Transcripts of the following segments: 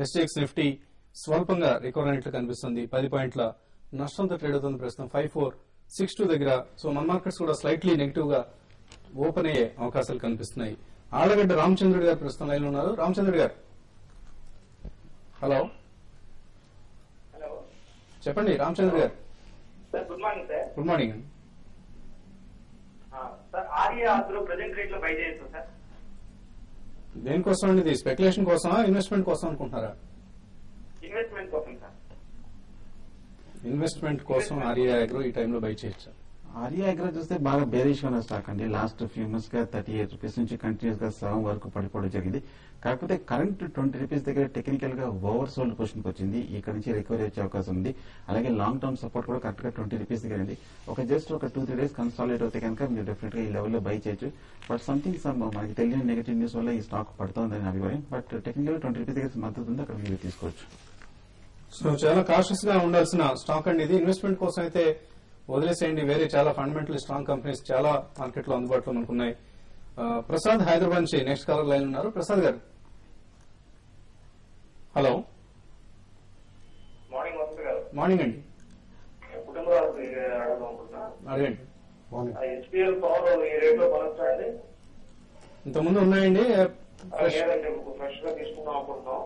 STX Nifty స్వల్పంగా recover అయినట్లు కనిపిస్తుంది. 10 పాయింట్ల నష్టంతో ట్రేడ్ అవుతుంది ప్రస్తుతం 5462 దగ్గర. సో మన మార్కెట్స్ కూడా స్లైట్లీ నెగిటివ్ గా ఓపెన్ అయ్యే అవకాశాలు కనిపిస్తున్నాయి. ఆళ్లగడ్డ రామచంద్రుడి గారు ప్రస్తుతం లైన్ ఉన్నారు. రామచంద్రుడి గారు హలో చెప్పండి. రామచంద్రుడి గారు good morning sir. Good morning అండి. Sir Arya Agro present rate లో బై చేయొచ్చు సార్? దేనికోసం అండి? ఇది స్పెక్యులేషన్ కోసమా ఇన్వెస్ట్మెంట్ కోసం అనుకుంటున్నారా? ఇన్వెస్ట్మెంట్ కోసం సార్. ఇన్వెస్ట్మెంట్ కోసం ఆర్య అగ్రో ఈ టైంలో బై చేయొచ్చు. ఆర్య అగ్రో చూస్తే బాగా బేరిష్ ఉన్న స్టాక్ అండి. లాస్ట్ ఫ్యూ మంత్స్ గా 38 రూపీస్ నుంచి కంటిన్యూస్ గా సగం వరకు పడిపోవడం జరిగింది. కాకపోతే కరెంట్ 20 రూపీస్ దగ్గర టెక్నికల్ గా ఓవర్ సోల్డ్ పొజిషన్ కి వచ్చింది. ఇక్కడ నుంచి రికవరీ వచ్చే అవకాశం ఉంది. అలాగే లాంగ్ టర్మ్ సపోర్ట్ కూడా కరెక్ట్ గా 20 రూపీస్ దగ్గర ఉంది. జస్ట్ ఒక 2-3 డేస్ కన్సాలిడేట్ అవుతే కనుక మీరు డెఫినెట్ గా ఈ లెవెల్లో బై చేయొచ్చు. బట్ సంథింగ్ మనకి తెలియని నెగటివ్ న్యూస్ వల్ల ఈ స్టాక్ పడుతోందని అభిప్రాయం. బట్ టెక్నికల్ 20 రూపీస్ దగ్గర మద్దతు ఉంది, అక్కడ మీరు తీసుకోవచ్చు. సో చాలా కాషియస్ గా ఉండాల్సిన స్టాక్ అండి ఇది. ఇన్వెస్ట్మెంట్ కోసం అయితే వదిలేసేయండి. వేరే చాలా ఫండమెంటల్ స్ట్రాంగ్ కంపెనీస్ చాలా మార్కెట్ లో అందుబాటులో మనకున్నాయి. ప్రసాద్ హైదరాబాద్ నుంచి నెక్స్ట్ కాలర్ లైన్ ఉన్నారు. ప్రసాద్ గారు హలో. మార్నింగ్ వస్తుంది కదా. మార్నింగ్ అండి. అడగండి. హెచ్పిఎల్ పవర్ ఈ రేట్ లో కొనొచ్చా అండి? ఇంతకుముందు ఉన్నాయండి. ఫ్రెష్ గా తీసుకుందాం అనుకుంటున్నాం.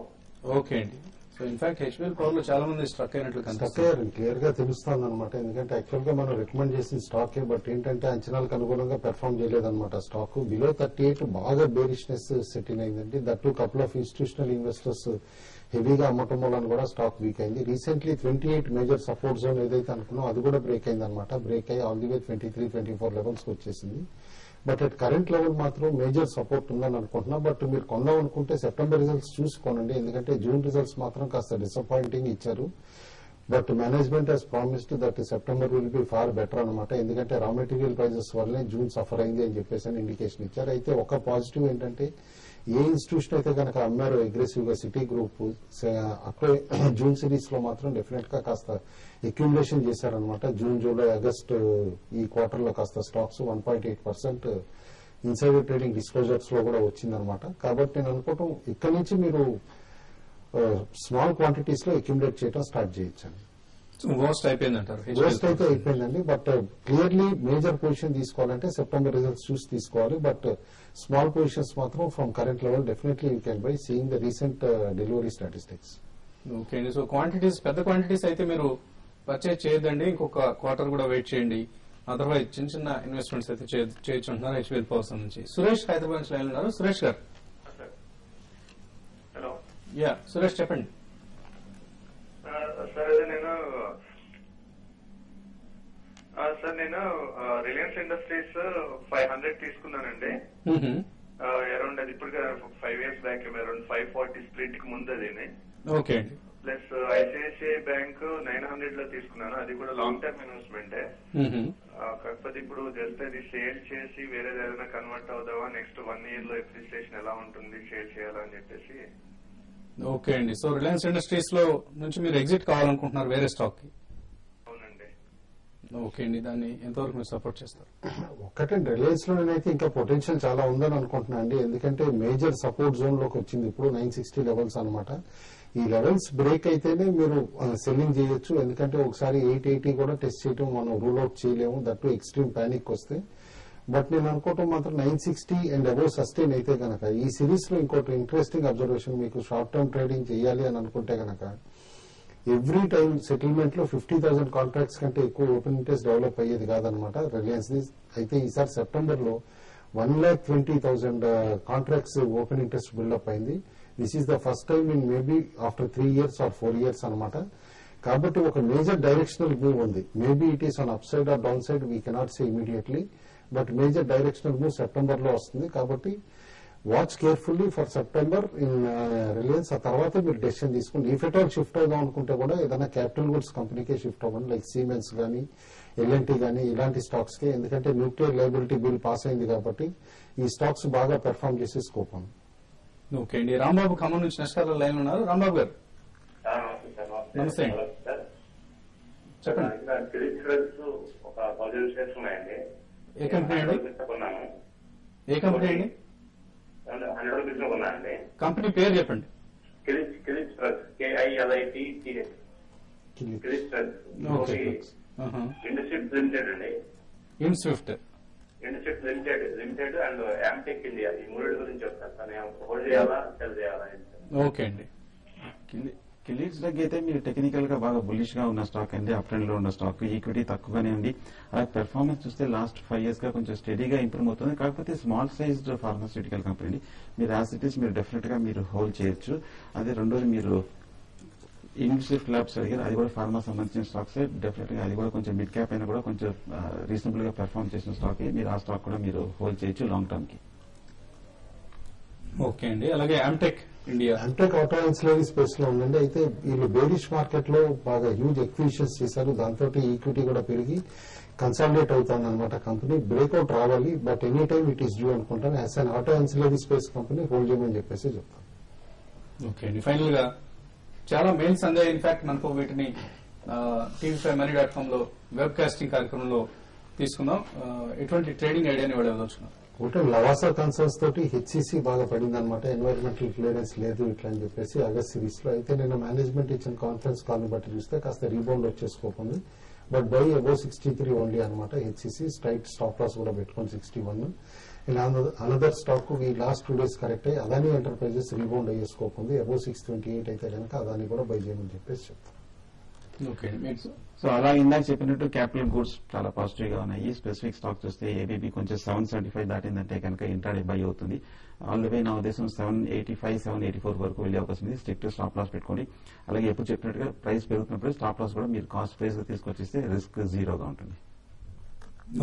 ఓకే అండి. సో ఇన్ఫాక్ట్ హెచ్పిఎల్ పవర్ లో చాలా మంది స్ట్రక్ అయినట్లు కనిపిస్తారు. క్లియర్ గా తెలుస్తుంది అనమాట. ఎందుకంటే యాక్చువల్ గా మనం రికమెండ్ చేసిన స్టాకే, బట్ ఏంటంటే అంచనాలకు అనుగుణంగా పెర్ఫార్మ్ చేయలేదన్నమాట. స్టాక్ బిలో 38 బాగా బేరిష్నెస్ సెటిల్ అయిందండి. That couple of institutional investors హెవీగా అమ్మటం వల్ల కూడా స్టాక్ వీక్ అయింది. రీసెంట్లీ 28 మేజర్ సపోర్ట్ జోన్ ఏదైతే అనుకున్నాం అది కూడా బ్రేక్ అయింది అనమాట. బ్రేక్ అయ్యి ఆల్ ది వే 23-24 లెవెల్స్ వచ్చేసింది. బట్ అట్ కరెంట్ లెవెల్ మాత్రం మేజర్ సపోర్ట్ ఉందని అనుకుంటున్నా. బట్ మీరు కొందాం అనుకుంటే సెప్టెంబర్ రిజల్ట్స్ చూసుకోనండి. ఎందుకంటే జూన్ రిజల్ట్స్ మాత్రం కాస్త డిసప్పాయింటింగ్ ఇచ్చారు. But management has promised that September will be far better అనమాట. ఎందుకంటే రా మెటీరియల్ ప్రైజెస్ వల్లనే జూన్ సఫర్ అయింది అని చెప్పేసి ఇండికేషన్ ఇచ్చారు. అయితే ఒక పాజిటివ్ ఏంటంటే ఏ ఇన్స్టిట్యూషన్ అయితే కనుక అమ్మారో అగ్రెసివ్ గా సిటీ గ్రూప్ అక్కడే జూన్ సిరీస్ లో మాత్రం డెఫినెట్ గా కాస్త అక్యుములేషన్ చేశారనమాట. జూన్, జూలై, ఆగస్ట్ ఈ క్వార్టర్ లో కాస్త స్టాక్స్ 1.8% ఇన్సైడర్ ట్రేడింగ్ డిస్క్లోజర్స్ లో కూడా వచ్చిందనమాట. కాబట్టి నేను అనుకోవటం ఇక్కడ నుంచి మీరు స్మాల్ క్వాంటిటీస్ లో అక్యుములేట్ చేయడం స్టార్ట్ చేయొచ్చండి. వర్స్ట్ అయిపోయిందంటారు? వర్స్ట్ అయితే అయిపోయిందండి. బట్ క్లియర్లీ మేజర్ పొజిషన్ తీసుకోవాలంటే సెప్టెంబర్ రిజల్ట్స్ చూసి తీసుకోవాలి. బట్ స్మాల్ పొజిషన్స్ మాత్రం from current level definitely you can buy seeing the recent delivery statistics. Okay అండి. సో క్వాంటిటీస్ పెద్ద క్వాంటిటీస్ అయితే మీరు పర్చేజ్ చేయొద్దండి. ఇంకొక క్వార్టర్ కూడా వెయిట్ చేయండి. అదర్వైజ్ చిన్న చిన్న ఇన్వెస్ట్మెంట్స్ అయితే చేయొచ్చు అంటున్నారు హెచ్పిఎల్ పవర్స్ నుంచి. సురేష్ హైదరాబాద్ నుంచి లైన్ ఉన్నారు. సురేష్ గారు. హలో. యా సురేష్ చెప్పండి. సార్ నేను రిలయన్స్ ఇండస్ట్రీస్ 500 తీసుకున్నానండి. అరౌండ్ అది ఇప్పుడు 5 years బ్యాక్ అరౌండ్ 540 స్ప్లిట్ కి ముందు అది. ఓకే అండి. ప్లస్ ఐసిఐసిఐ బ్యాంక్ 900 లో తీసుకున్నాను. అది కూడా లాంగ్ టర్మ్ ఇన్వెస్ట్మెంటే. కాకపోతే ఇప్పుడు జస్ట్ అది సేల్ చేసి వేరే ఏదైనా కన్వర్ట్ అవుదామా, నెక్స్ట్ 1 year లో అప్రిసియేషన్ ఎలా ఉంటుంది, షేర్ చేయాలని చెప్పేసి. ఓకే అండి. సో రిలయన్స్ ఇండస్ట్రీస్ లో నుంచి మీరు ఎగ్జిట్ కావాలనుకుంటున్నారు వేరే స్టాక్ కి? అవునండి. ఓకే అండి. దాన్ని ఎంతవరకు మీరు సపోర్ట్ చేస్తారు? ఒక్కటండి, రిలయన్స్ లో నేనైతే ఇంకా పొటెన్షియల్ చాలా ఉందని అనుకుంటున్నా అండి. ఎందుకంటే మేజర్ సపోర్ట్ జోన్ లోకి వచ్చింది ఇప్పుడు 960 లెవెల్స్ అనమాట. ఈ లెవెల్స్ బ్రేక్ అయితేనే మీరు సెల్లింగ్ చేయొచ్చు. ఎందుకంటే ఒకసారి 880 కూడా టెస్ట్ చేయడం మనం రూల్ అవుట్ చేయలేము, దట్టు ఎక్స్ట్రీమ్ ప్యానిక్ వస్తే. బట్ నేను అనుకోవటం మాత్రం 960 అండ్ అబౌవ్ సస్టైన్ అయితే కనుక ఈ సిరీస్ లో ఇంకోటి ఇంట్రెస్టింగ్ అబ్జర్వేషన్, మీకు షార్ట్ టర్మ్ ట్రేడింగ్ చేయాలి అని అనుకుంటే కనుక ఎవ్రీ టైం సెటిల్మెంట్ లో 50,000 కాంట్రాక్ట్స్ కంటే ఎక్కువ ఓపెన్ ఇంట్రెస్ట్ డెవలప్ అయ్యేది కాదనమాట రిలయన్స్ ది. అయితే ఈసారి సెప్టెంబర్ లో 1,20,000 కాంట్రాక్ట్స్ ఓపెన్ ఇంట్రెస్ట్ బిల్డప్ అయింది. This is the first time in maybe after 3 years or 4 years అనమాట. కాబట్టి ఒక మేజర్ డైరెక్షనల్ మూవ్ ఉంది. Maybe it is on up side or down side, we cannot say immediately. But major directional move September లో వస్తుంది. కాబట్టి watch carefully for September in Reliance. ఆ తర్వాత మీరు డెసిషన్ తీసుకోండి. ఇఫ్ ఎట్ ఆల్ షిఫ్ట్ అవుదాం అనుకుంటే కూడా ఏదైనా క్యాపిటల్ గుడ్స్ కంపెనీకే షిఫ్ట్ అవ్వండి, లైక్ సిమెన్స్ కానీ ఎల్ఎన్టీ కానీ ఇలాంటి స్టాక్స్ కి. ఎందుకంటే న్యూక్లియర్ లయబిలిటీ బిల్ పాస్ అయింది కాబట్టి ఈ స్టాక్స్ బాగా పెర్ఫార్మ్ చేసే స్కోప్ ఉంది. ఓకే అండి. రాంబాబు ఖమ్మం నుంచి నష్టాల లైన్ ఉన్నారు. రాంబాబు గారు నమస్తే అండి, చెప్పండి. ఒక 10 షేర్స్ ఉన్నాయండి. ఏ కంపెనీ అండి? ఏ కంపెనీ అండి? 100 రూపీస్ కొన్నానండి. కంపెనీ పేరు చెప్పండి. Kilitch KILITTH okay. Industries limited అండి. In Swift industries limited and Amtek India, ఈ మూడు గురించి చెప్తాను. తను హోల్డ్ చేయాలా సెల్ చేయాలా? ఓకే అండి. కిలీట్స్ దగ్గర అయితే మీరు టెక్నికల్ గా బాగా బులిష్ గా ఉన్న స్టాక్ అండి, అప్ ట్రెండ్ లో ఉన్న స్టాక్, ఈక్విటీ తక్కువగానే ఉంది. అలాగే పెర్ఫార్మెన్స్ చూస్తే లాస్ట్ 5 years గా కొంచెం స్టడీగా ఇంప్రూవ్ అవుతుంది. కాకపోతే స్మాల్ సైజ్డ్ ఫార్మాస్యూటికల్ కంపెనీ మీరు యాజ్ ఇట్ ఈస్ మీరు డెఫినెట్ గా మీరు హోల్డ్ చేయొచ్చు. అదే రెండోది మీరు ఇన్స్టిట్యూట్ ల్యాబ్స్ అడిగారు, అది కూడా ఫార్మా సంబంధించిన స్టాక్స్ డెఫినెట్ గా అది కూడా కొంచెం మిడ్ క్యాప్ అయినా కూడా కొంచెం రీజనబుల్ గా పెర్ఫార్మ్ చేసిన స్టాక్, మీరు ఆ స్టాక్ కూడా మీరు హోల్డ్ చేయొచ్చు లాంగ్ టర్మ్ కి. ఓకే అండి. అలాగే యామ్టెక్ ఇండియా యామ్టెక్ ఆటో ఇన్సులరీ స్పేస్ లో ఉందండి. అయితే వీళ్ళు బేరిష్ మార్కెట్ లో బాగా హ్యూజ్ ఎక్విజిషన్స్ చేశారు, దాంతో ఈక్విటీ కూడా పెరిగి కన్సాలిడేట్ అవుతుంది అనమాట. కంపెనీ బ్రేక్అవుట్ రావాలి, but any time it is due అనుకుంటాను. As an auto ancillary space company hold చేయమని చెప్పేసి చెప్తాను. ఓకే అండి. ఫైనల్ గా చాలా మెయిల్స్ అందాయి. ఇన్ఫాక్ట్ మనకు వీటిని tv5money.com లో వెబ్ కాస్టింగ్ కార్యక్రమంలో తీసుకుందాం. ఎటువంటి ట్రేడింగ్ ఐడియాని ఇవ్వదలుచుకున్నాం? ఒకటి లవాసా కన్సర్న్స్ తోటి హెచ్సిసి బాగా పడింది అనమాట. ఎన్వైరన్మెంటల్ క్లియరెన్స్ లేదు ఇట్లా అని చెప్పేసి ఆగస్ట్ సిరీస్ లో. అయితే నిన్న మేనేజ్మెంట్ ఇచ్చిన కాన్ఫరెన్స్ కాల్ ని బట్టి చూస్తే కాస్త రీబౌండ్ వచ్చేసుకోకుండా, బట్ బై అబౌవ్ 63 ఓన్లీ అనమాట. హెచ్సిసి స్ట్రైట్ స్టాప్ లాస్ కూడా పెట్టుకొని 61. ఇలా అనదర్ స్టాక్ ఈ లాస్ట్ 2 days కరెక్ట్ అయ్యి అదాని ఎంటర్ప్రైజెస్ రీబౌండ్ అయ్యేసుకోకుంది. అబౌవ్ 628 అయితే కనుక అదాని కూడా బై చేయమని చెప్పేసి చెప్తాం. ఓకే. సో అలా ఇందాక చెప్పినట్టు క్యాపిటల్ గూడ్స్ చాలా పాజిటివ్ గా ఉన్నాయి. స్పెసిఫిక్ స్టాక్ చూస్తే ఏబీబీ కొంచెం 775 దాటిందంటే కనుక ఇంట్రాడే బై అవుతుంది. ఆల్ ది వే నా ఉద్దేశం 785, 784 వరకు వెళ్లే అవకాశం ఉంది. స్ట్రిక్ట్ స్టాప్ లాస్ పెట్టుకోండి. అలాగే ఎప్పుడు చెప్పినట్టుగా ప్రైస్ పెరుగుతున్నప్పుడు స్టాప్ లాస్ కూడా మీరు కాస్ట్ ప్రైస్ గా తీసుకొచ్చిస్తే రిస్క్ జీరోగా ఉంటుంది.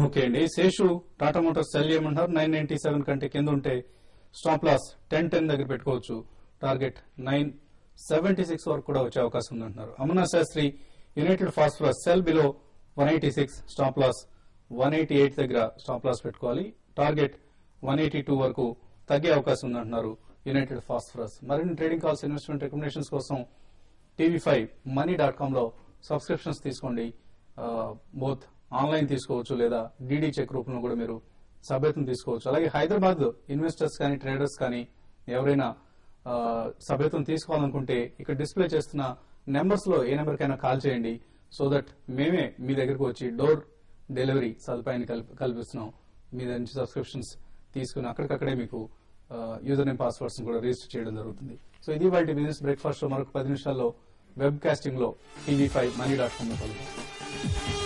ఓకే అండి. శేషు టాటా మోటార్స్ సెల్ చేయమంటారు. 997 కంటే కింద ఉంటే స్టాప్ లాస్ 1010 దగ్గర పెట్టుకోవచ్చు. టార్గెట్ 976 వరకు కూడా వచ్చే అవకాశం ఉందంటున్నారు. Amarnath Shastri United Phosphorus sell below 186, stop loss 188 దగ్గర స్టాప్ లాస్ పెట్టుకోవాలి. టార్గెట్ 182 వరకు తగ్గే అవకాశం ఉందంటున్నారు యునైటెడ్ ఫాస్ఫరస్. మరిన్ని ట్రేడింగ్ కాల్స్, ఇన్వెస్ట్మెంట్ రికమెండేషన్స్ కోసం tv5money.com లో సబ్స్క్రిప్షన్స్ తీసుకోండి. బోత్ ఆన్లైన్ తీసుకోవచ్చు లేదా డీడీ చెక్ రూపంలో కూడా మీరు సభ్యత్వం తీసుకోవచ్చు. అలాగే హైదరాబాద్ ఇన్వెస్టర్స్ కానీ ట్రేడర్స్ కానీ ఎవరైనా సభ్యత్వం తీసుకోవాలనుకుంటే ఇక్కడ డిస్ప్లే చేస్తున్న నెంబర్స్ లో ఏ నెంబర్ కైనా కాల్ చేయండి. సో దట్ మేమే మీ దగ్గరకు వచ్చి డోర్ డెలివరీ సదుపాయాన్ని కల్పిస్తున్నాం. మీ దగ్గర నుంచి సబ్స్క్రిప్షన్స్ తీసుకుని అక్కడికక్కడే మీకు యూజర్ నేమ్ పాస్వర్డ్స్ కూడా రిజిస్టర్ చేయడం జరుగుతుంది. సో ఇది వాటి బిజినెస్ బ్రేక్ఫాస్ట్ లో మరొక 10 నిమిషాల్లో వెబ్ కాస్టింగ్ లో tv5money.com లో కలుగుతాం.